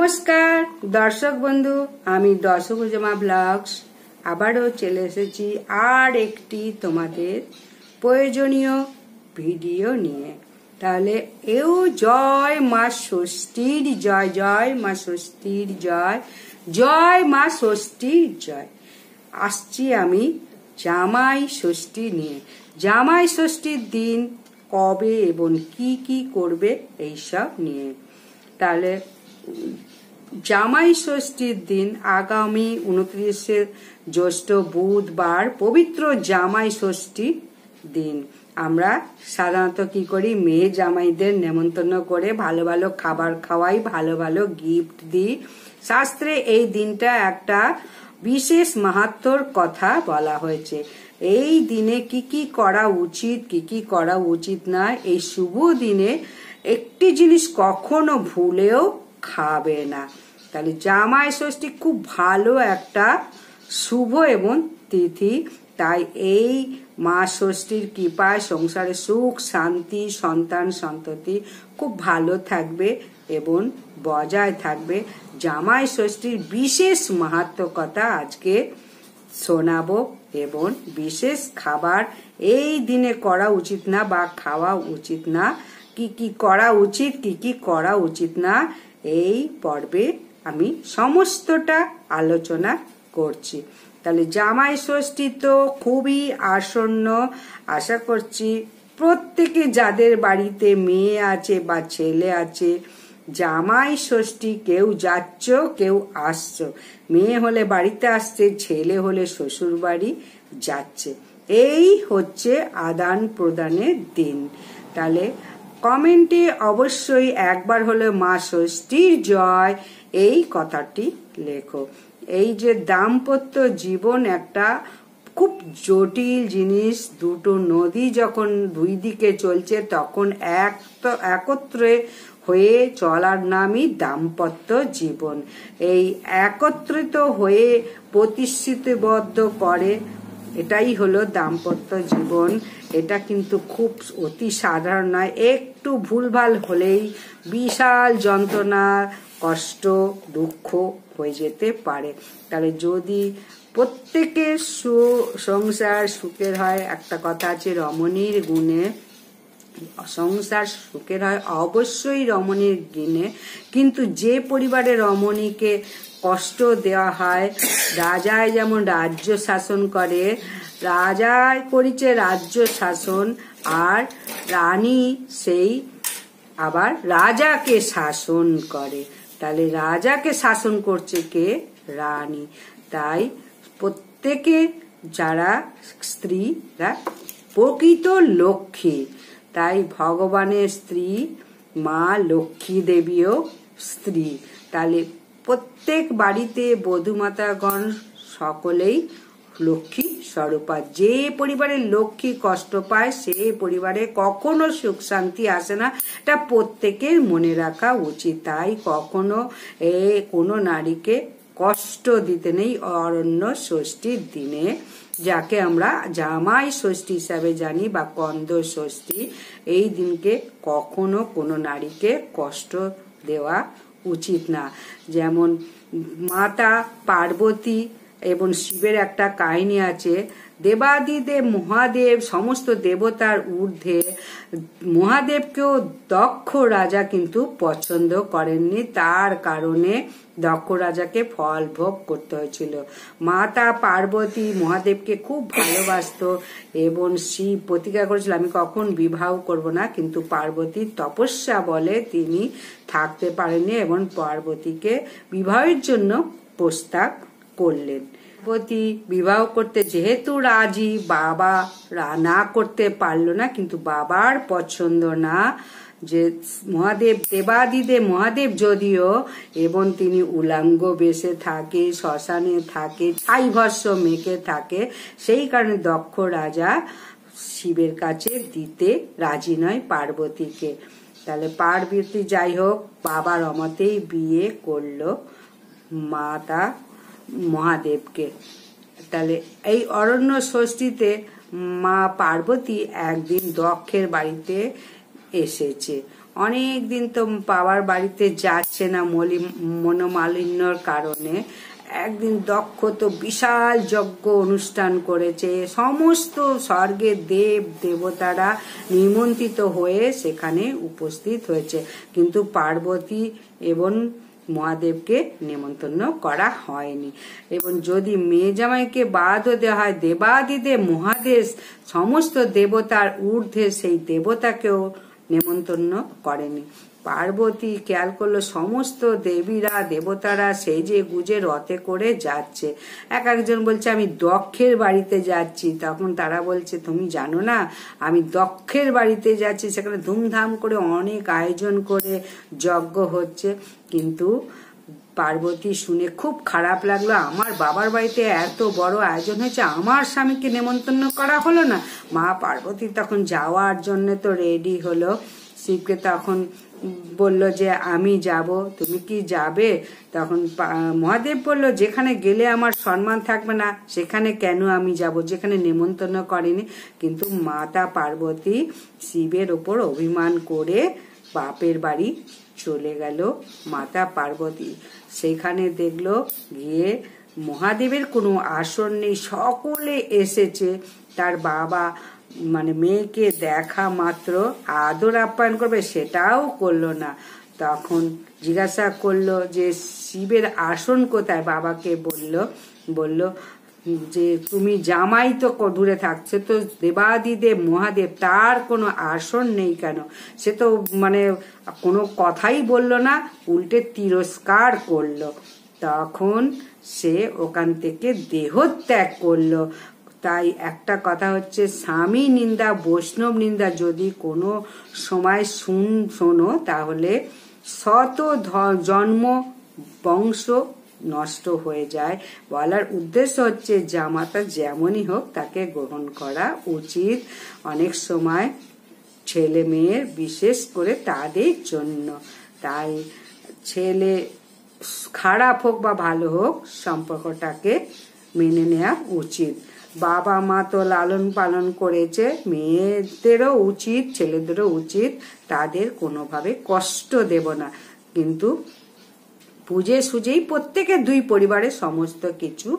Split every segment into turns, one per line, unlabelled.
নমস্কার দর্শক বন্ধু, আমি দশভুজমা ব্লগস আবারও চলে এসেছি আর একটি তোমাদের প্রয়োজনীয় ভিডিও নিয়ে। তাহলে এও জয় মা ষষ্ঠীর জয়, জয় মা ষষ্ঠীর জয়, জয় মা ষষ্ঠীর জয়। আসছি আমি জামাই ষষ্ঠী নিয়ে। জামাই ষষ্ঠীর দিন কবে এবং কি কি করবে এইসব নিয়ে। তাহলে জামাই ষষ্ঠীর দিন আগামী 29শে জ্যৈষ্ঠ বুধবার পবিত্র জামাই ষষ্ঠী দিন আমরা সাধারণত কি করি, মেয়ে জামাইদের নেমন্তন্ন করে ভালো ভালো খাবার খাওয়াই, ভালো ভালো গিফট দিই। শাস্ত্রে এই দিনটা একটা বিশেষ মাহাত্ম্যর কথা বলা হয়েছে। এই দিনে কি কি করা উচিত, কি কি করা উচিত না, এই শুভ দিনে একটি জিনিস কখনো ভুলেও খাবে না। তাহলে জামাই ষষ্ঠী খুব ভালো একটা শুভ এবং তিথি। তাই এই মা ষষ্ঠীর কৃপায় সংসারে সুখ শান্তি, সন্তান সন্ততি খুব ভালো থাকবে এবং বজায় থাকবে। জামাই ষষ্ঠীর বিশেষ মাহাত্ম্য কথা আজকে শোনাবো এবং বিশেষ খাবার এই দিনে করা উচিত না বা খাওয়া উচিত না, কি কি করা উচিত, কি কি করা উচিত না, এই পর্বে আমি সমস্তটা আলোচনা করছি। তাহলে জামাই ষষ্ঠী তো খুবই আসন্ন। আশা করছি প্রত্যেকে যাদের বাড়িতে মেয়ে আছে বা ছেলে আছে, জামাই ষষ্ঠী কেউ যাচ্ছ কেউ আসছ। মেয়ে হলে বাড়িতে আসছে, ছেলে হলে শ্বশুর বাড়ি যাচ্ছে। এই হচ্ছে আদান প্রদানের দিন। তাহলে কমেন্টে অবশ্যই একবার হলে মা ষষ্ঠীর জয় এই কথাটি লেখো। এই যে দাম্পত্য জীবন একটা খুব জটিল জিনিস। দুটো নদী যখন দুই দিকে চলছে তখন একত্রে হয়ে চলার নামই দাম্পত্য জীবন। এই একত্রিত হয়ে প্রতিশ্রুতিবদ্ধ করে, এটাই হলো দাম্পত্য জীবন। এটা কিন্তু খুব অতি সাধারণ নয়। একটু ভুলভাল হলেই বিশাল যন্ত্রণা, কষ্ট, দুঃখ হয়ে যেতে পারে। তাহলে যদি প্রত্যেকের সংসার সুখের হয়, একটা কথা আছে রমণীর গুণে সংসার সুখের হয়, অবশ্যই রমণীর গুণে। কিন্তু যে পরিবারে রমণীকে কষ্ট দেওয়া হয়, রাজায় যেমন রাজ্য শাসন করে, রাজায় করেছে রাজ্য শাসন, আর রানী সেই আবার রাজাকে শাসন করে। তাহলে রাজাকে শাসন করছে কে? রানী। তাই প্রত্যেকে যারা স্ত্রীরা প্রকৃত লক্ষ্মী। তাই ভগবানের স্ত্রী মা লক্ষ্মী দেবীও স্ত্রী। তাহলে প্রত্যেক বাড়িতে বধূমাতাগণ সকলেই লক্ষ্মী স্বরূপা। যে পরিবারে লক্ষ্মী কষ্ট পায় সে পরিবারে কখনো সুখ শান্তি আসে না। এটা প্রত্যেকের মনে রাখা উচিত। তাই কখনো কোনো নারীকে কষ্ট দিতে নেই। অরণ্য ষষ্ঠীর দিনে, যাকে আমরা জামাই ষষ্ঠী হিসাবে জানি বা কন্দ ষষ্ঠী, এই দিনকে কখনো কোনো নারীকে কষ্ট দেওয়া উচিত না। যেমন মাতা পার্বতী এবং শিবের একটা কাহিনী আছে। দেবাদিদেব মহাদেব সমস্ত দেবতার ঊর্ধ্বে মহাদেবকেও দক্ষ রাজা কিন্তু পছন্দ করেননি। তার কারণে দক্ষ রাজাকে ফল ভোগ করতে হয়েছিল। মাতা পার্বতী মহাদেবকে খুব ভালোবাসত এবং শিব প্রতিজ্ঞা করেছিল আমি কখন বিবাহ করব না, কিন্তু পার্বতীর তপস্যা বলে তিনি থাকতে পারেননি এবং পার্বতীকে বিবাহের জন্য প্রস্তাব করলেন। পার্বতী বিবাহ করতে যেহেতু রাজি, বাবা না করতে পারল না। কিন্তু বাবার পছন্দ না যে মহাদেব দেবাদিদেব মহাদেব যদিও এবং তিনি উলাঙ্গ বেশে থাকে, শ্মশানে থাকে, ছাই ভস্য মেখে থাকে, সেই কারণে দক্ষ রাজা শিবের কাছে দিতে রাজি নয় পার্বতীকে। তাহলে পার্বতী যাই হোক বাবার অমতেই বিয়ে করলো মাতা মহাদেবকে। তাহলে এই অরণ্য ষষ্ঠীতে মা পার্বতী একদিন দক্ষের বাড়িতে এসেছে। অনেক দিন তো বাবার বাড়িতে যাচ্ছে না মনোমালিন্যর কারণে। একদিন দক্ষ তো বিশাল যজ্ঞ অনুষ্ঠান করেছে, সমস্ত স্বর্গের দেব দেবতারা নিমন্ত্রিত হয়ে সেখানে উপস্থিত হয়েছে, কিন্তু পার্বতী এবং মহাদেবকে নেমন্তন্ন করা হয়নি। এবং যদি মেয়ে জামাইকে বাদও দেওয়া হয়, দেবাদিদেব মহাদেব সমস্ত দেবতার ঊর্ধ্বে সেই দেবতাকেও নেমন্তন্ন করেনি। পার্বতী খেয়াল করলো সমস্ত দেবীরা দেবতারা সেই যে গুজে রথে করে যাচ্ছে। একজন বলছে আমি দক্ষের বাড়িতে যাচ্ছি, তখন তারা বলছে তুমি জানো না আমি দক্ষের বাড়িতে যাচ্ছি, সেখানে ধুমধাম করে অনেক আয়োজন করে যজ্ঞ হচ্ছে। কিন্তু পার্বতী শুনে খুব খারাপ লাগলো, আমার বাবার বাড়িতে এত বড় আয়োজন হয়েছে, আমার স্বামীকে নেমন্তন্ন করা হলো না। মা পার্বতী তখন যাওয়ার জন্য তো রেডি হলো, শিবকে তখন বলল যে আমি যাব, তুমি কি যাবে? তখন মহাদেব বলল যেখানে গেলে আমার সম্মান থাকবে না সেখানে কেন আমি যাব, যেখানে নেমন্তন্ন করেনি। কিন্তু মাতা পার্বতী শিবের ওপর অভিমান করে বাপের বাড়ি চলে গেল মাতা পার্বতী। সেখানে দেখলো গিয়ে মহাদেবের কোনো আসন নেই, সকলে এসেছে। তার বাবা মানে মেয়েকে দেখা মাত্র আদর আপ্যায়ন করবে সেটাও করলো না। তখন জিজ্ঞাসা করলো যে শিবের আসন কোথায়, বাবাকে বলল যে তুমি জামাই তো দূরে থাকছে, তো দেবাদিদেব মহাদেব তার কোনো আসন নেই কেন? সে তো মানে কোনো কথাই বলল না, উল্টে তিরস্কার করলো। তখন সে ওখান থেকে দেহত্যাগ করলো। তাই একটা কথা হচ্ছে, স্বামী নিন্দা বৈষ্ণব নিন্দা যদি কোনো সময় শোনো তাহলে শত জন্ম বংশ নষ্ট হয়ে যায়। বলার উদ্দেশ্য হচ্ছে জামাতা যেমনই হোক তাকে গ্রহণ করা উচিত। অনেক সময় ছেলে মেয়ের বিশেষ করে তাদের জন্য, তাই ছেলে খারাপ হোক বা ভালো হোক সম্পর্কটাকে মেনে নেওয়া উচিত। বাবা মা তো লালন পালন করেছে, মেয়েদেরও উচিত ছেলেদেরও উচিত তাদের কোনোভাবে কষ্ট দেব না, কিন্তু বুঝে সুঝেই প্রত্যেকের দুই পরিবারের সমস্ত কিছু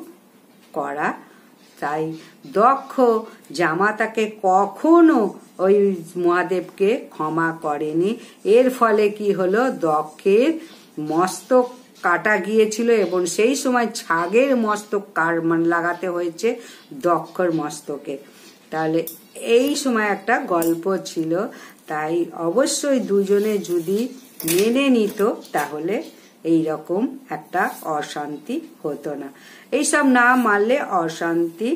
করা। তাই দক্ষ জামাতাকে কখনো ওই মহাদেবকে ক্ষমা করেনি। এর ফলে কি হলো, দক্ষের মস্তক কাটা গিয়েছিল এবং সেই সময় ছাগের মস্তক লাগাতে হয়েছে দক্ষর মস্তকে। তাহলে এই সময় একটা গল্প ছিল। তাই অবশ্যই দুজনে যদি মেনে নিত তাহলে এই রকম একটা অশান্তি হতো না। এইসব না মানলে অশান্তি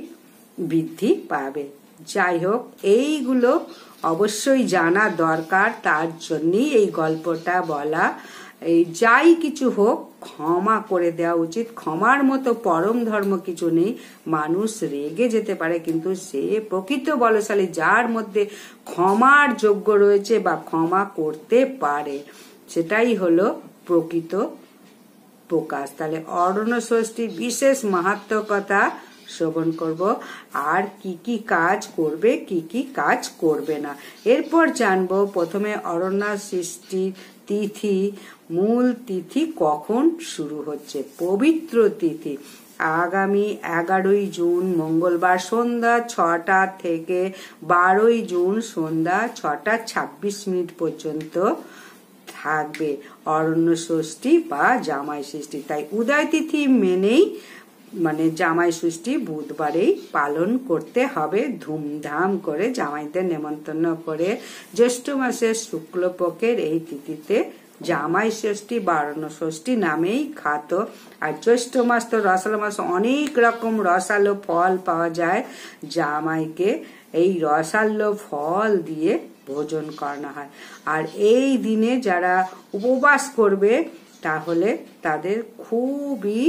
বৃদ্ধি পাবে। যাই হোক, এইগুলো অবশ্যই জানা দরকার, তার জন্যই এই গল্পটা বলা। এই যাই কিছু হোক ক্ষমা করে দেওয়া উচিত। ক্ষমার মতো পরম ধর্ম কিছু নেই। মানুষ রেগে যেতে পারে, কিন্তু সে প্রকৃত বলশালী যার মধ্যে ক্ষমার যোগ্য রয়েছে বা ক্ষমা করতে পারে, সেটাই হলো প্রকৃত প্রকাশ। তাহলে অরণ্য ষষ্ঠীর বিশেষ মাহাত্ম্য কথা শ্রবণ করব, আর কি কি কাজ করবে কি কি কাজ করবে না। এরপর জানবো প্রথমে অরণ্য সৃষ্টির তিথি, মূল তিথি কখন শুরু হচ্ছে। পবিত্র তিথি আগামী 11ই জুন মঙ্গলবার সন্ধ্যা 6টা থেকে 12ই জুন সন্ধ্যা 6টা 26 পর্যন্ত থাকবে অরণ্য ষষ্ঠী বা জামাই ষষ্ঠী। তাই উদয় তিথি মেনেই মানে জামাই ষষ্ঠী বুধবারেই পালন করতে হবে ধুমধাম করে, জামাইদের নেমন্তন্ন করে। জ্যৈষ্ঠ মাসের শুক্লপক্ষের এই তিথিতে জামাই ষষ্ঠী বা অরণ্য ষষ্ঠী নামেই খ্যাত। আর জ্যৈষ্ঠ মাস তো রসালো মাস, অনেক রকম রসালো ফল পাওয়া যায়। জামাইকে এই রসালো ফল দিয়ে ভোজন করানো হয়। আর এই দিনে যারা উপবাস করবে তাহলে তাদের খুবই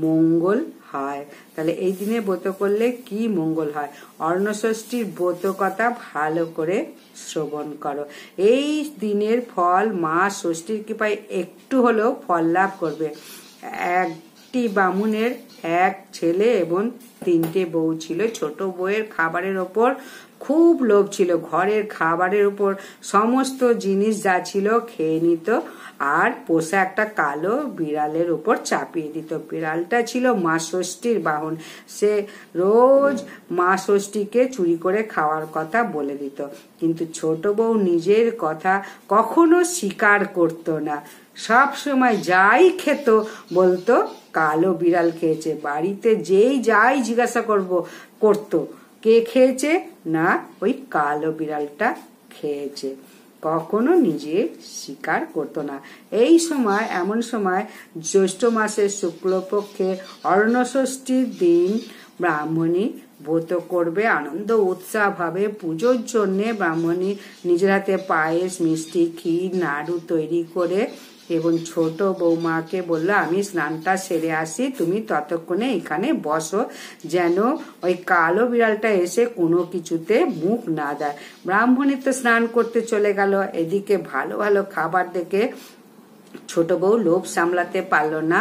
মঙ্গল হয়। তাহলে এই দিনে ব্রত করলে কি মঙ্গল হয়, অরণ্য ষষ্ঠীর ব্রত কথা ভালো করে শ্রবণ করো। এই দিনের ফল মা ষষ্ঠীর কৃপায় একটু হলেও ফল লাভ করবে। একটি বামুনের এক ছেলে এবং 3টে বউ ছিল। ছোট বউয়ের খাবারের ওপর খুব লোভ ছিল, ঘরের খাবারের উপর সমস্ত জিনিস যা ছিল খেয়ে নিত আর পোষা একটা কালো বিড়ালের উপর চাপিয়ে দিত। বিড়ালটা ছিল মা ষষ্ঠীর বাহন, সে রোজ মা ষষ্ঠীকে চুরি করে খাওয়ার কথা বলে দিত, কিন্তু ছোট বউ নিজের কথা কখনো স্বীকার করতো না। সব সময় যাই খেত বলতো কালো বিড়াল খেয়েছে। বাড়িতে যেই যাই জিজ্ঞাসা করতো কে খেয়েছে, না ওই কালো বিড়ালটা খেয়েছে, কখনো নিজে স্বীকার করতো না। এই সময় এমন সময় জ্যৈষ্ঠ মাসের শুক্লপক্ষে অরণ্য ষষ্ঠীর দিন ব্রাহ্মণী ব্রত করবে আনন্দ উৎসাহ ভাবে। পুজোর জন্যে ব্রাহ্মণী নিজের হাতে পায়েস, মিষ্টি, ক্ষীর, নাড়ু তৈরি করে এবং ছোট বৌমাকে বললো আমি স্নানটা সেরে আসি, তুমি ততক্ষণে এখানে বসো, যেন ওই কালো বিড়ালটা এসে কোনো কিছুতে মুখ না দেয়। ব্রাহ্মণী তো স্নান করতে চলে গেল। এদিকে ভালো ভালো খাবার দেখে ছোট বউ লোভ সামলাতে পারলো না,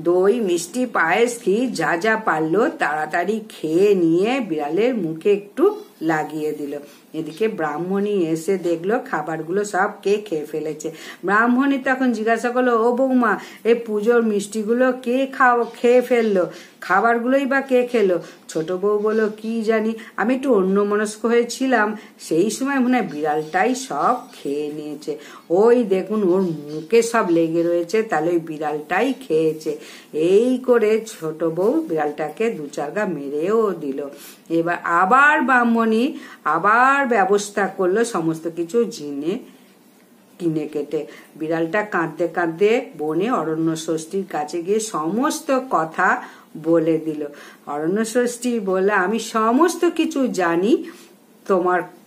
দই, মিষ্টি, পায়েস, ক্ষীর যা যা পারলো তাড়াতাড়ি খেয়ে নিয়ে বিড়ালের মুখে একটু লাগিয়ে দিল। এদিকে ব্রাহ্মণী এসে দেখলো খাবারগুলো সব কে খেয়ে ফেলেছে। ব্রাহ্মণী তখন জিজ্ঞাসা করলো, ও বৌমা, এই পুজোর মিষ্টিগুলো কে খেয়ে ফেললো, খাবারগুলোই বা কে খেলো? ছোট বউ বললো, কি জানি, আমি একটু অন্যমনস্ক হয়েছিলাম, সেই সময় মনে হয় বিড়ালটাই সব খেয়ে নিয়েছে। ওই দেখুন ওর মুখে সব লেগে রয়েছে, তাহলে ওই বিড়ালটাই খেয়েছে। এই করে ছোট বউ বিড়ালটাকে দু চারগা মেরেও দিল। এবার আবার ব্রাহ্মণী আবার ব্যবস্থা করলো সমস্ত কিছু কিনে কেটে। বিড়ালটা কাঁদতে কাঁদতে বনে অরণ্য ষষ্ঠীর কাছে গিয়ে সমস্ত কথা বলে দিল। অরণ্য ষষ্ঠী বলে, আমি সমস্ত কিছু জানি,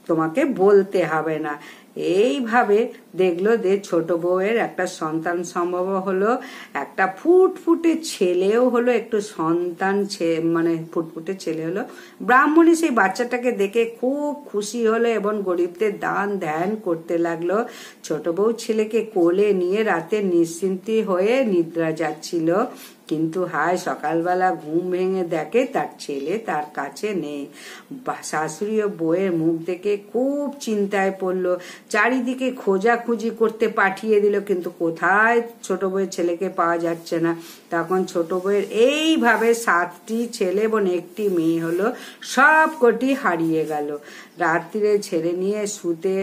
তোমাকে বলতে হবে না। এইভাবে দেখলো যে ছোট বউয়ের একটা সন্তান সম্ভব হলো, একটা ফুটফুটে ছেলেও হলো, একটু সন্তান মানে ফুটফুটে ছেলে হলো। ব্রাহ্মণী সেই বাচ্চাটাকে দেখে খুব খুশি হলো এবং গরিবদের দান ধ্যান করতে লাগলো। ছোট বউ ছেলেকে কোলে নিয়ে রাতে নিশ্চিন্তি হয়ে নিদ্রা যাচ্ছিল, কিন্তু হায় সকালবেলা ঘুম ভেঙে দেখে তার ছেলে তার কাছে নেই। শাশুড়ি ও বউয়ের মুখ দেখে খুব চিন্তায় পড়লো, চারিদিকে খোঁজাখুঁজি করতে পাঠিয়ে দিল, কিন্তু কোথায় ছোট বউয়ের ছেলেকে পাওয়া যাচ্ছে না। তখন ছোট বউয়ের এইভাবে 7টি ছেলে এবং 1টি মেয়ে হলো, সব কটি হারিয়ে গেল। রাত্রিরে ছেলে নিয়ে শুতে,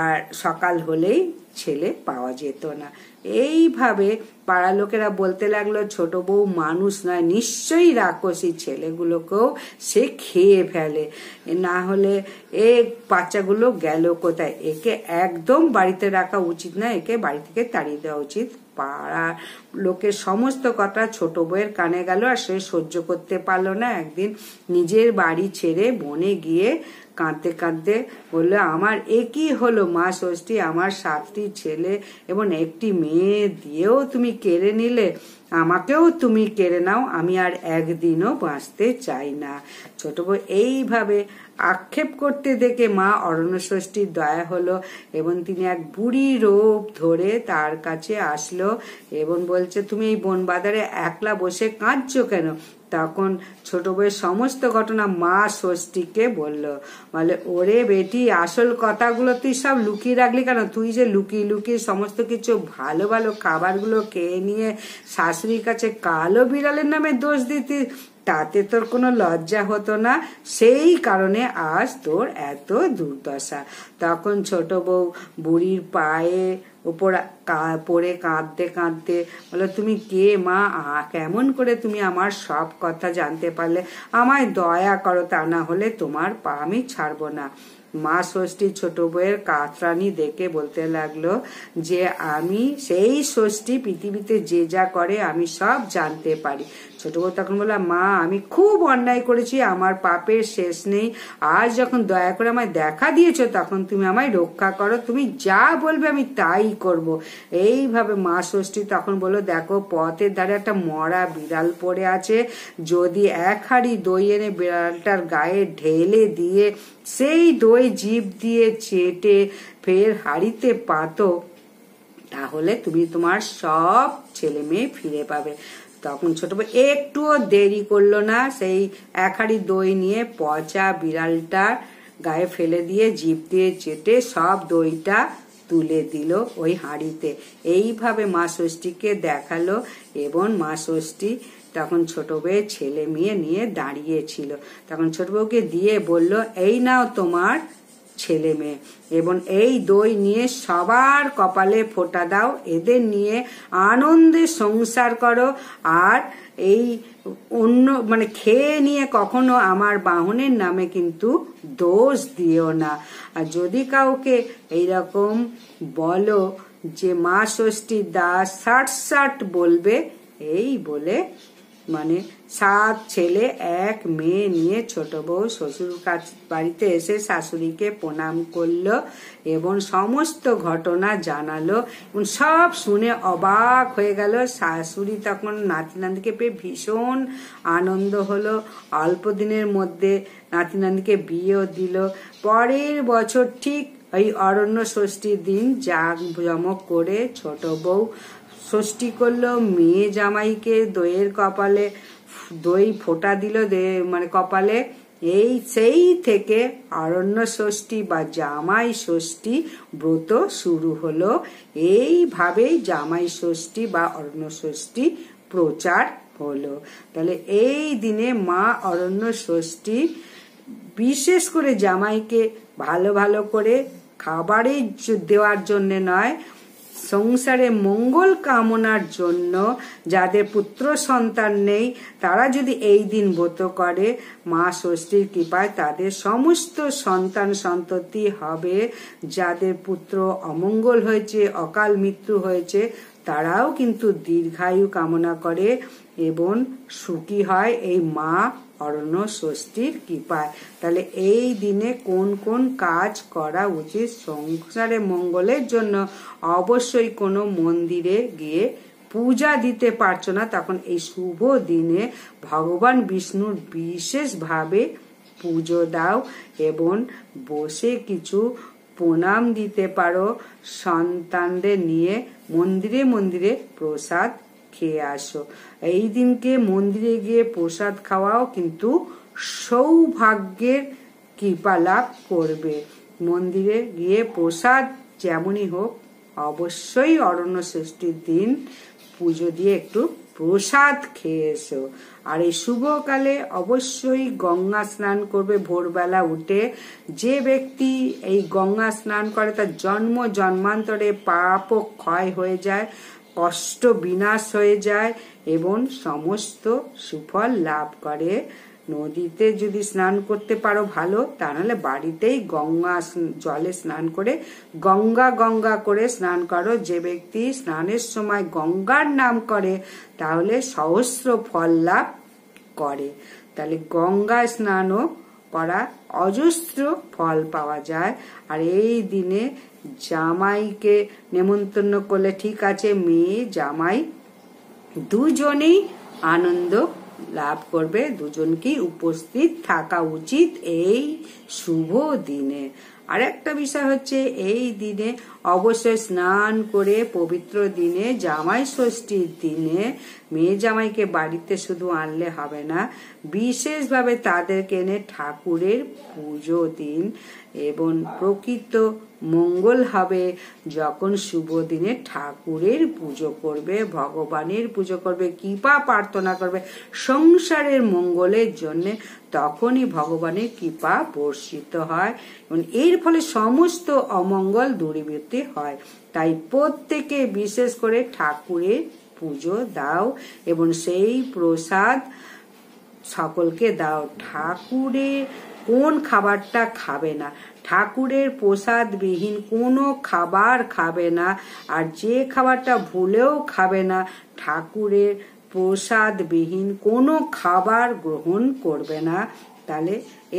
আর সকাল হলেই ছেলে পাওয়া যেত না। এইভাবে পাড়া লোকেরা বলতে লাগলো, ছোট বউ মানুষ নয়, নিশ্চয়ই রাক্ষসী, ছেলেগুলোকেও সে খেয়ে ফেলে, না হলে বাচ্চাগুলো গেল কোথায়? একে একদম বাড়িতে রাখা উচিত না, একে বাড়ি থেকে তাড়িয়ে দেওয়া উচিত। পাড়া লোকের সমস্ত কথা ছোট বউয়ের কানে গেল, আর সে সহ্য করতে পারলো না। একদিন নিজের বাড়ি ছেড়ে বনে গিয়ে কাঁদতে কাঁদতে বললো, আমার একই হলো মা ষষ্ঠী, আমার 7টি ছেলে এবং 1টি মেয়ে দিয়েও তুমি কেড়ে নিলে, আমাকেও তুমি কেড়ে নাও, আমি আর একদিনও বাঁচতে চাই না। ছোট বউ এইভাবে আক্ষেপ করতে দেখে মা অরণ্য ষষ্ঠীর দয়া হলো এবং তিনি এক বুড়ি রূপ ধরে তার কাছে আসলো এবং বলছে, তুমি এই বন বাজারে একলা বসে কাঁদছো কেন? তখন ছোট বউয়ের সমস্ত ঘটনা মা ষষ্ঠীকে বললো, বলে, ওরে বেটি, আসল কথাগুলো তুই সব লুকিয়ে রাখলি কেন? তুই যে লুকিয়ে লুকিয়ে সমস্ত কিছু ভালো ভালো খাবারগুলো খেয়ে নিয়ে শাশুড়ির কাছে কালো বিড়ালের নামে দোষ দিতি, তাতে তোর কোনো লজ্জা হতো না, সেই কারণে আজ তোর এত দুর্দশা। তখন ছোট বউ বুড়ির পায়ে উপর পড়ে কাঁদতে কাঁদতে বলো, তুমি কে মা? কেমন করে তুমি আমার সব কথা জানতে পারলে? আমায় দয়া করো, তা না হলে তোমার পা আমি ছাড়বো না। মা ষষ্ঠী ছোট বউয়ের কাতরানি দেখে বলতে লাগলো যে, আমি সেই ষষ্ঠী, পৃথিবীতে যে যা করে আমি সব জানতে পারি। ছোট বউ তখন বলল, মা, আমি খুব অন্যায় করেছি, আমার পাপের শেষ নেই, আজ যখন দয়া করে আমায় দেখা দিয়েছো তখন তুমি আমায় রক্ষা করো, তুমি যা বলবে আমি তাই করব। এইভাবে মা ষষ্ঠী তখন বললো, দেখো পথের ধারে একটা মরা বিড়াল পড়ে আছে, যদি 1 হাঁড়ি দই এনে বিড়ালটার গায়ে ঢেলে দিয়ে সেই দই জিভ দিয়ে চেটে ফের হাঁড়িতে পাতো, তাহলে তুমি তোমার সব ছেলে মেয়ে ফিরে পাবে। তখন ছোট বউ একটুও দেরি করলো না, সেই 1 হাঁড়ি দই নিয়ে পচা বিড়ালটার গায়ে ফেলে দিয়ে জিভ দিয়ে চেটে সব দইটা তুলে দিল ওই হাঁড়িতে। এইভাবে মা ষষ্ঠীকে দেখালো এবং মা ষষ্ঠী তখন ছোট বউয়ের ছেলে মেয়ে নিয়ে দাঁড়িয়েছিল। তখন ছোট বউকে দিয়ে বলল, এই নাও তোমার ছেলে মেয়ে, এবং এই দই নিয়ে সবার কপালে ফোঁটা দাও, এদের নিয়ে আনন্দে সংসার করো, আর এই অন্য মানে খেয়ে নিয়ে কখনো আমার বাহনের নামে কিন্তু দোষ দিও না। আর যদি কাউকে এইরকম বলো যে মা ষষ্ঠীর দাস, ষাট ষাট বলবে। এই বলে মানে 7 ছেলে 1 মেয়ে নিয়ে ছোট বউ শ্বশুর বাড়িতে এসে শাশুড়িকে প্রণাম করলো এবং সমস্ত ঘটনা জানালো, এবং সব শুনে অবাক হয়ে গেল। শাশুড়ি তখন নাতি নাতিকে পেয়ে ভীষণ আনন্দ হলো। অল্প দিনের মধ্যে নাতি নাতিকে বিয়েও দিল। পরের বছর ঠিক ওই অরণ্য ষষ্ঠীর দিন জাঁকজমক করে ছোট বউ ষষ্ঠী করলো। মেয়ে জামাইকে দইয়ের কপালে দই ফোঁটা দিল মানে কপালে। সেই থেকে অরণ্য ষষ্ঠী বা জামাই ষষ্ঠী ব্রত শুরু হলো। এইভাবেই জামাই ষষ্ঠী বা অরণ্য ষষ্ঠী প্রচার হলো। তাহলে এই দিনে মা অরণ্য ষষ্ঠী বিশেষ করে জামাইকে ভালো ভালো করে খাবারে দেওয়ার জন্য নয়, সংসারে মঙ্গল কামনার জন্য, যাদের পুত্র সন্তান নেই তারা যদি এই দিন ব্রত করে মা ষষ্ঠীর কৃপায় তাদের সমস্ত সন্তান সন্ততি হবে। যাদের পুত্র অমঙ্গল হয়েছে, অকাল মৃত্যু হয়েছে, তারাও কিন্তু দীর্ঘায়ু কামনা করে এবং সুখী হয় এই মা অরণ্য ষষ্ঠীর কৃপায়। তাহলে এই দিনে কোন কোন কাজ করা উচিত? সংসারে মঙ্গলের জন্য অবশ্যই কোনো মন্দিরে গিয়ে পূজা দিতে পারছো না, তখন এই শুভ দিনে ভগবান বিষ্ণুর বিশেষভাবে পুজো দাও এবং বসে কিছু প্রণাম দিতে পারো। সন্তানদের নিয়ে মন্দিরে মন্দিরে প্রসাদ খেয়ে আসো। এই দিনকে মন্দিরে গিয়ে প্রসাদ খাওয়াও কিন্তু সৌভাগ্যের কৃপা লাভ করবে। মন্দিরে গিয়ে প্রসাদ যেমনই হোক অবশ্যই অরণ্য ষষ্ঠীর দিন পুজো দিয়ে একটু প্রসাদ খেয়ে এসো। আর এই শুভকালে অবশ্যই গঙ্গা স্নান করবে ভোরবেলা উঠে। যে ব্যক্তি এই গঙ্গা স্নান করে তার জন্ম জন্মান্তরে পাপ ক্ষয় হয়ে যায়, কষ্ট বিনাশ হয়ে যায় এবং সমস্ত সুফল লাভ করে। নদীতে যদি স্নান করতে পারো ভালো, তা নাহলে বাড়িতেই গঙ্গা জলে স্নান করে গঙ্গা গঙ্গা করে স্নান করো। যে ব্যক্তি স্নানের সময় গঙ্গার নাম করে তাহলে সহস্র ফল লাভ করে। তাহলে গঙ্গা স্নানও করা অজস্র ফল পাওয়া যায়। আর এই দিনে জামাইকে নেমন্তন্ন করলে ঠিক আছে, মেয়ে জামাই দুজনেই আনন্দ লাভ করবে, দুজনকেই উপস্থিত থাকা উচিত এই শুভ দিনে। আর একটা বিষয় হচ্ছে এই দিনে অবশ্যই স্নান করে পবিত্র দিনে জামাই ষষ্ঠীর দিনে মেয়ে জামাইকে বাড়িতে শুধু আনলে হবে না, বিশেষভাবে তাদেরকে এনে ঠাকুরের পুজো দিন এবং প্রকৃত মঙ্গল হবে যখন শুভ দিনে ঠাকুরের পুজো করবে, ভগবানের পুজো করবে, কৃপা প্রার্থনা করবে সংসারের মঙ্গলের জন্য। তখনই ভগবানের কৃপা বর্ষিত হয় এবং এর ফলে সমস্ত অমঙ্গল দূরীভূত হয়। তাই প্রত্যেকে বিশেষ করে ঠাকুরের পুজো দাও এবং সেই প্রসাদ সকলকে দাও। ঠাকুরের কোন খাবারটা খাবে না, ঠাকুরের প্রসাদ বিহীন কোনো খাবার খাবে না। আর যে খাবারটা ভুলেও খাবে না, ঠাকুরের প্রসাদ বিহীন কোনো খাবার গ্রহণ করবে না। তাহলে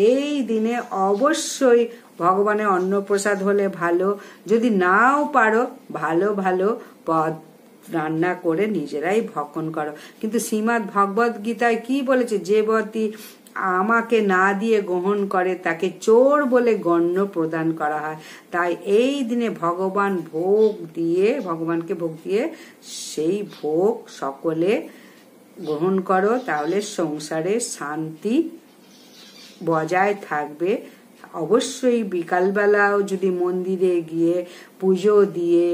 এই দিনে অবশ্যই ভগবানের অন্নপ্রসাদ হলে ভালো, যদি নাও পারো ভালো ভালো পদ রান্না করে নিজেরাই ভক্ষণ করো। কিন্তু শ্রীমদ্ ভগবদ গীতায় কি বলেছে? যে ব্যক্তি আমাকে না দিয়ে গ্রহণ করে তাকে চোর বলে গণ্য প্রদান করা হয়। তাই এই দিনে ভগবানকে ভোগ দিয়ে সেই ভোগ সকলে গ্রহণ করো, তাহলে সংসারে শান্তি বজায় থাকবে। অবশ্যই বিকালবেলাও যদি মন্দিরে গিয়ে পুজো দিয়ে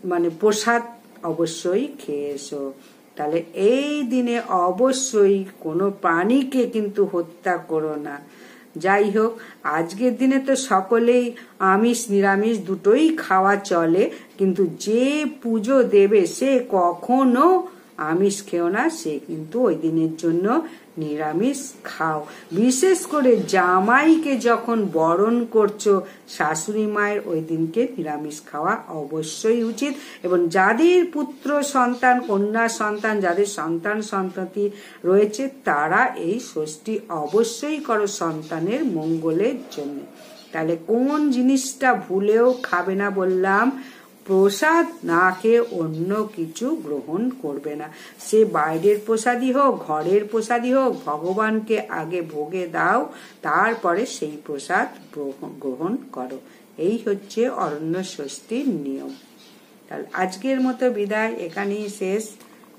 মানে প্রসাদ অবশ্যই খেয়ে এসো। তাহলে এই দিনে অবশ্যই কোনো প্রাণীকে কিন্তু হত্যা করো না। যাই হোক, আজকের দিনে তো সকলেই আমিষ নিরামিষ দুটোই খাওয়া চলে, কিন্তু যে পুজো দেবে সে কখনো আমিষ খেও না, সে কিন্তু ওই দিনের জন্য নিরামিষ খাও। বিশেষ করে জামাইকে যখন বরণ করছো শাশুড়ি মায়ের, ওই দিনকে নিরামিষ খাওয়া অবশ্যই উচিত। এবং যাদের পুত্র সন্তান কন্যা সন্তান যাদের সন্তান সন্ততি রয়েছে তারা এই ষষ্ঠী অবশ্যই করো সন্তানের মঙ্গলের জন্য। তাহলে কোন জিনিসটা ভুলেও খাবে না বললাম, প্রসাদ না খেয়ে অন্য কিছু গ্রহণ করবে না। সে বাইরের প্রসাদই হোক ঘরের প্রসাদই হোক, ভগবানকে আগে ভোগে দাও, তারপরে সেই প্রসাদ গ্রহণ করো। এই হচ্ছে অরণ্য ষষ্ঠীর নিয়ম। তাহলে আজকের মতো বিদায়, এখানেই শেষ।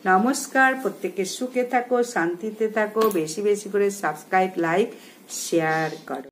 নমস্কার, প্রত্যেকে সুখে থাকো, শান্তিতে থাকো, বেশি বেশি করে সাবস্ক্রাইব লাইক শেয়ার করো।